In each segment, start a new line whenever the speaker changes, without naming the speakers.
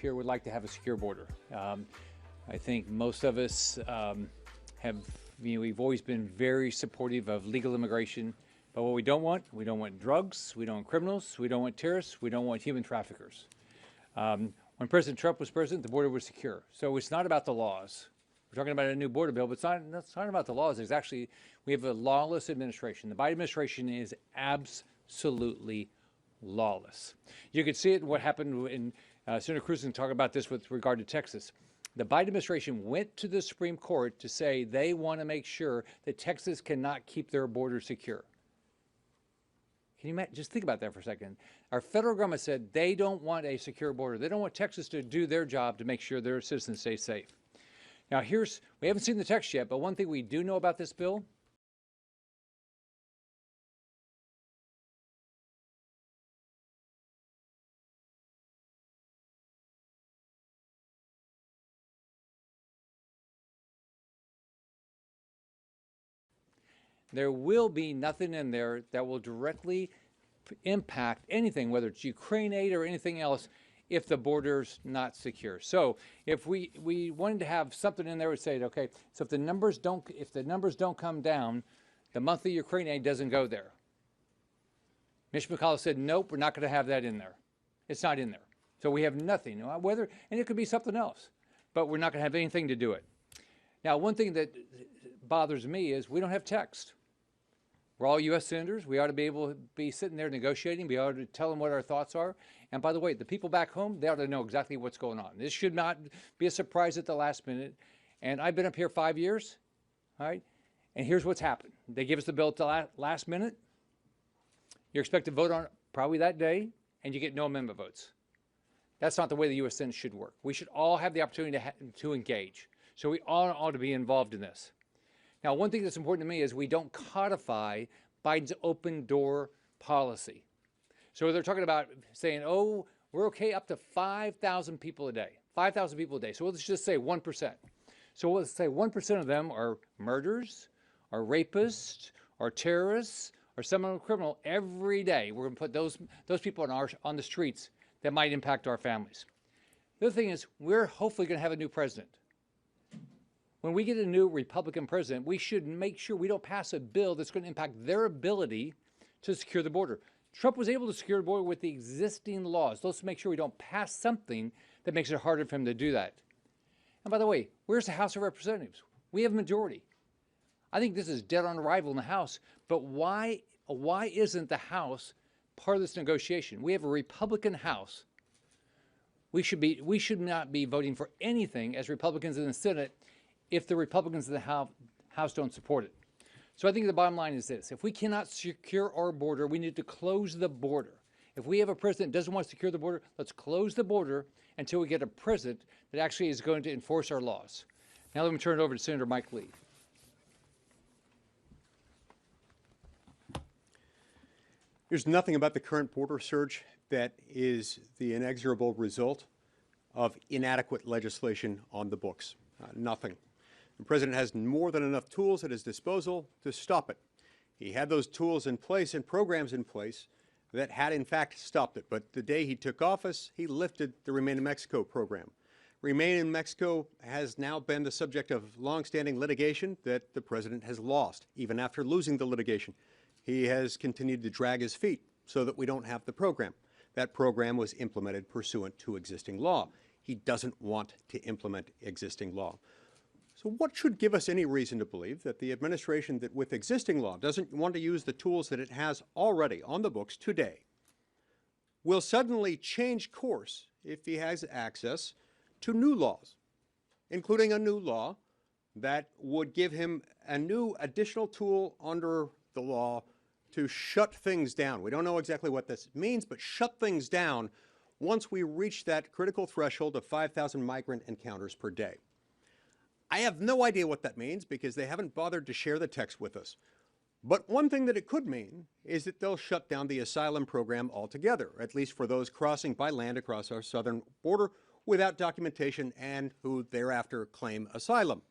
here would like to have a secure border. I think most of us we've always been very supportive of legal immigration, but what we don't want drugs, we don't want criminals, we don't want terrorists, we don't want human traffickers. When President Trump was president, the border was secure. So it's not about the laws. We're talking about a new border bill, but it's not about the laws. We have a lawless administration. The Biden administration is absolutely lawless. You could see it in what happened in Senator Cruz can talk about this with regard to Texas. The Biden administration went to the Supreme Court to say they want to make sure that Texas cannot keep their border secure. Can you just think about that for a second? Our federal government said they don't want a secure border. They don't want Texas to do their job to make sure their citizens stay safe. Now we haven't seen the text yet, but one thing we do know about this bill, there will be nothing in there that will directly impact anything, whether it's Ukraine aid or anything else, if the border's not secure. So if we wanted to have something in there, we'd say, okay, so if the numbers don't come down, the monthly Ukraine aid doesn't go there. Mitch McConnell said, nope, we're not going to have that in there. It's not in there. So we have nothing. And it could be something else, but we're not going to have anything to do it. Now, one thing that bothers me is we don't have text. We're all U.S. senators. We ought to be able to be sitting there negotiating. We ought to tell them what our thoughts are. And by the way, the people back home, they ought to know exactly what's going on. This should not be a surprise at the last minute. And I've been up here 5 years, all right? And here's what's happened. They give us the bill at the last minute. You're expected to vote on it probably that day, and you get no amendment votes. That's not the way the U.S. Senate should work. We should all have the opportunity to engage. So we all ought to be involved in this. Now, one thing that's important to me is we don't codify Biden's open door policy. So they're talking about saying, oh, we're okay up to 5,000 people a day, 5,000 people a day. So let's just say 1%. So let's say 1% of them are murderers, are rapists, are terrorists, or some criminal every day. We're going to put those people on the streets that might impact our families. The other thing is we're hopefully going to have a new president. When we get a new Republican president, we should make sure we don't pass a bill that's going to impact their ability to secure the border. Trump was able to secure the border with the existing laws. Let's make sure we don't pass something that makes it harder for him to do that. And by the way, where's the House of Representatives? We have a majority. I think this is dead on arrival in the House, but why isn't the House part of this negotiation? We have a Republican House. We should not be voting for anything as Republicans in the Senate if the Republicans in the House don't support it. So I think the bottom line is this. If we cannot secure our border, we need to close the border. If we have a president that doesn't want to secure the border, let's close the border until we get a president that actually is going to enforce our laws. Now let me turn it over to Senator Mike Lee.
There's nothing about the current border surge that is the inexorable result of inadequate legislation on the books. Nothing. The president has more than enough tools at his disposal to stop it. He had those tools in place and programs in place that had, in fact, stopped it. But the day he took office, he lifted the Remain in Mexico program. Remain in Mexico has now been the subject of longstanding litigation that the president has lost. Even after losing the litigation, he has continued to drag his feet so that we don't have the program. That program was implemented pursuant to existing law. He doesn't want to implement existing law. So what should give us any reason to believe that the administration that with existing law doesn't want to use the tools that it has already on the books today will suddenly change course if he has access to new laws, including a new law that would give him a new additional tool under the law to shut things down. We don't know exactly what this means, but shut things down once we reach that critical threshold of 5,000 migrant encounters per day. I have no idea what that means because they haven't bothered to share the text with us. But one thing that it could mean is that they'll shut down the asylum program altogether, at least for those crossing by land across our southern border without documentation and who thereafter claim asylum.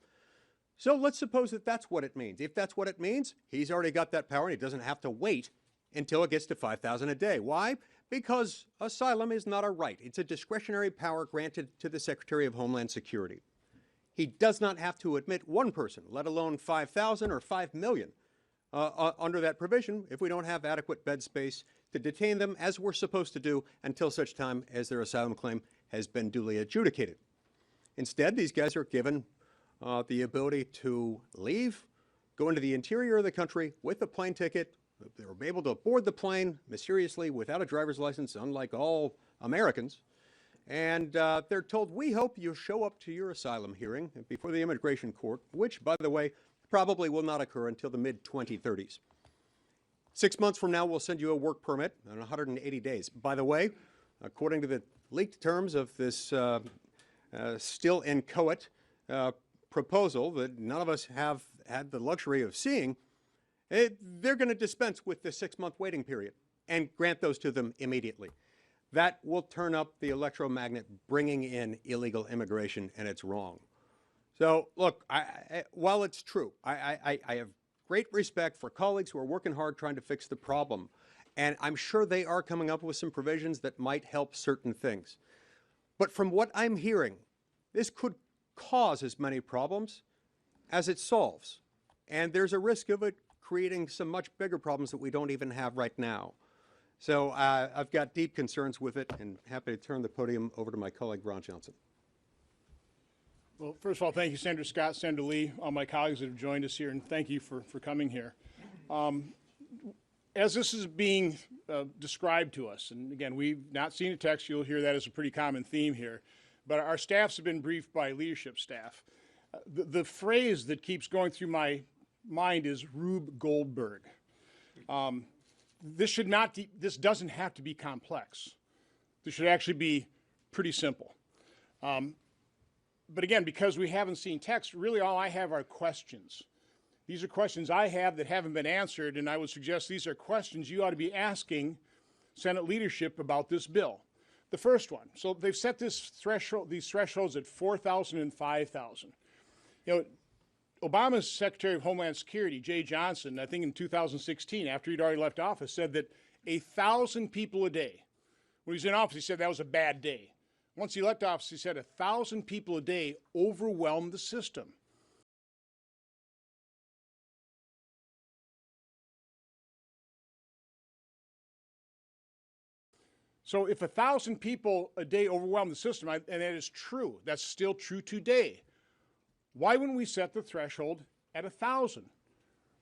So let's suppose that that's what it means. If that's what it means, he's already got that power and he doesn't have to wait until it gets to 5,000 a day. Why? because asylum is not a right. It's a discretionary power granted to the Secretary of Homeland Security. He does not have to admit one person, let alone 5,000 or 5 million, under that provision if we don't have adequate bed space to detain them as we're supposed to do until such time as their asylum claim has been duly adjudicated. Instead, these guys are given the ability to leave, go into the interior of the country with a plane ticket. They're able to board the plane mysteriously without a driver's license, unlike all Americans. And they're told, we hope you show up to your asylum hearing before the immigration court, which, by the way, probably will not occur until the mid-2030s. 6 months from now, we'll send you a work permit in 180 days. By the way, according to the leaked terms of this still inchoate proposal that none of us have had the luxury of seeing, they're going to dispense with the 6-month waiting period and grant those to them immediately. That will turn up the electromagnet bringing in illegal immigration, and it's wrong. So, look, while it's true, I have great respect for colleagues who are working hard trying to fix the problem, and I'm sure they are coming up with some provisions that might help certain things. But from what I'm hearing, this could cause as many problems as it solves, and there's a risk of it creating some much bigger problems that we don't even have right now. So I've got deep concerns with it, and happy to turn the podium over to my colleague, Ron Johnson.
Well, first of all, thank you, Senator Scott, Senator Lee, all my colleagues that have joined us here, and thank you for coming here. As this is being described to us, and again, we've not seen a text, you'll hear that as a pretty common theme here, but our staffs have been briefed by leadership staff. The phrase that keeps going through my mind is Rube Goldberg. This doesn't have to be complex. This should actually be pretty simple. But again, because we haven't seen text, really all I have are questions. These are questions I have that haven't been answered, and I would suggest these are questions you ought to be asking Senate leadership about this bill. The first one, so they've set these thresholds at 4,000 and 5,000. You know, Obama's Secretary of Homeland Security, Jay Johnson, I think in 2016, after he'd already left office, said that 1,000 people a day. When he was in office, he said that was a bad day. Once he left office, he said 1,000 people a day overwhelmed the system. So if 1,000 people a day overwhelm the system, and that is true, that's still true today, why wouldn't we set the threshold at 1,000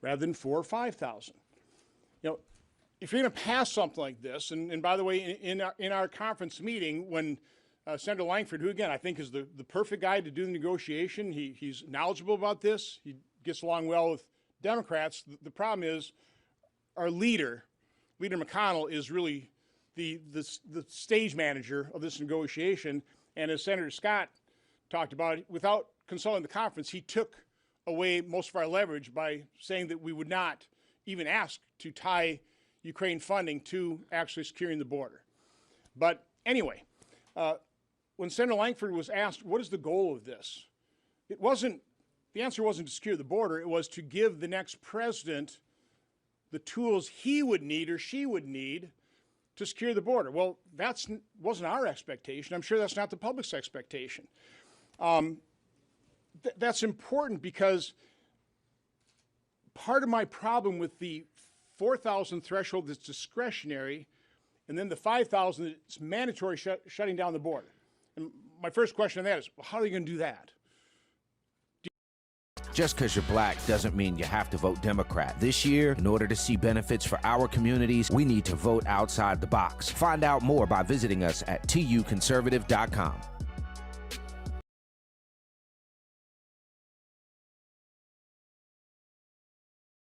rather than 4,000 or 5,000? You know, if you're going to pass something like this, and by the way, in our conference meeting, when Senator Langford, who again I think is the perfect guy to do the negotiation, he's knowledgeable about this, he gets along well with Democrats. The problem is our leader, Leader McConnell, is really the stage manager of this negotiation, and as Senator Scott talked about, without consulting the conference, he took away most of our leverage by saying that we would not even ask to tie Ukraine funding to actually securing the border. But anyway, when Senator Langford was asked, what is the goal of this? The answer wasn't to secure the border, it was to give the next president the tools he would need or she would need to secure the border. Well, that wasn't our expectation. I'm sure that's not the public's expectation. That's important because part of my problem with the 4,000 threshold that's discretionary and then the 5,000 that's mandatory shutting down the border. And my first question on that is, well, how are you going to do that?
Just because you're black doesn't mean you have to vote Democrat. This year, in order to see benefits for our communities, we need to vote outside the box. Find out more by visiting us at tuconservative.com.